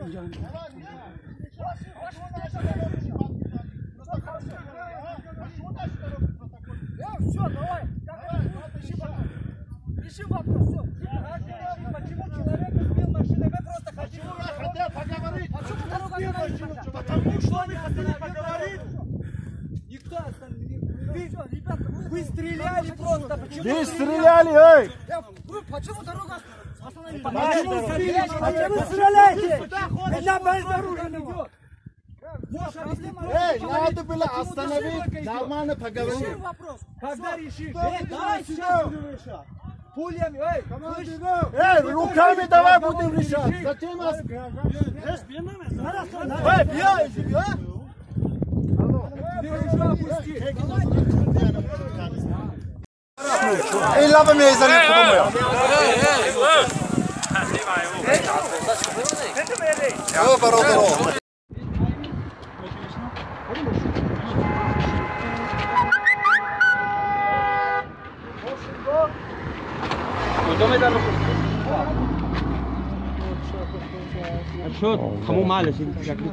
Все, давай. Реши вопрос, все. Почему человек сбил машину? Мы просто хотим. Хотел поговорить. Почему дорога не машину? Потому что вы хотели поговорить. Никто остановил. Вы стреляли просто. Почему? Вы стреляли, эй! Почему дорога остановили? Почему стреляете? Меня безоружен идет. Эй, надо было остановить, нормально поговорить. Реши вопрос. Когда решишь? Давай сюда. Пулями, эй! Эй, руками давай будем решать. Зачем нас? Эй, бьешь, а? Эй, лава меня из-за них подумаю. شو خمو معلش يعني